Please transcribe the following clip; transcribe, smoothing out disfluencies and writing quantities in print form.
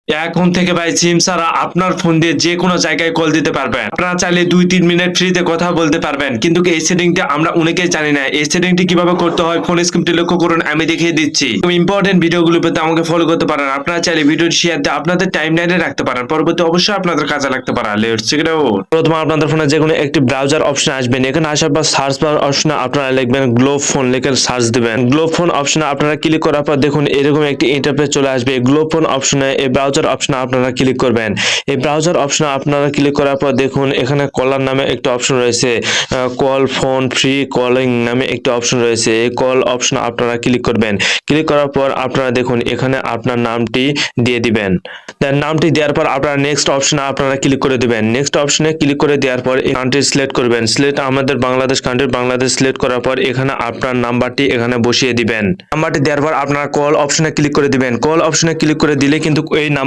এখন থেকে ভাই সিম ছাড়া আপনার ফোন দিয়ে যে কোনো জায়গায় কল দিতে পারবেন। আপনারা চাইলে 2-3 মিনিট ফ্রিতে কথা বলতে পারবেন, কিন্তু এই সেটিংটা আমরা অনেকেই জানি না। এই সেটিংটি কিভাবে করতে হয় ফোন স্ক্রিনটি লক্ষ্য করুন, আমি দেখিয়ে দিচ্ছি। ইম্পর্টেন্ট ভিডিওগুলো পেতে আমাকে ফলো করতে পারেন। আপনারা চাইলে ভিডিওটি শেয়ার দিয়ে আপনাদের টাইমলাইনে রাখতে পারেন, পরবর্তী অবশ্যই আপনাদের কাজে লাগতে পারে। Let's check it out. প্রথমে আপনাদের ফোনে যে কোনো একটি ব্রাউজার অপশনে আসবেন। এখানে আসার পর সার্চ বার অপশনে আপনারা লিখবেন গ্লোব ফোন, লিখে সার্চ দিবেন। গ্লোব ফোন অপশনে আপনারা ক্লিক করার পর দেখুন এরকম একটি ইন্টারফেস চলে আসবে। গ্লোব ফোন অপশনে এই ব্রাউজার অপশনে আপনারা ক্লিক করবেন। এই ব্রাউজার অপশনে আপনারা ক্লিক করার পর দেখুন এখানে কলার নামে একটা অপশন রয়েছে, কল ফোন ফ্রি কলিং নামে একটা অপশন রয়েছে। এই কল অপশনে আপনারা ক্লিক করবেন। ক্লিক করার পর আপনারা দেখুন এখানে আপনার নামটি দিয়ে দিবেন। দেন নামটি দেওয়ার পর আপনারা নেক্সট অপশনে আপনারা ক্লিক করে দিবেন। নেক্সট অপশনে ক্লিক করে দেওয়ার পর এই কান্ট্রি সিলেক্ট করবেন। সিলেক্ট আমাদের বাংলাদেশ কান্ট্রি, বাংলাদেশ সিলেক্ট করার পর এখানে আপনার নাম্বারটি এখানে বসিয়ে দিবেন। নাম্বারটি দেওয়ার পর আপনারা কল অপশনে ক্লিক করে দিবেন। কল অপশনে ক্লিক করে দিলে কিন্তু এই নাম্বার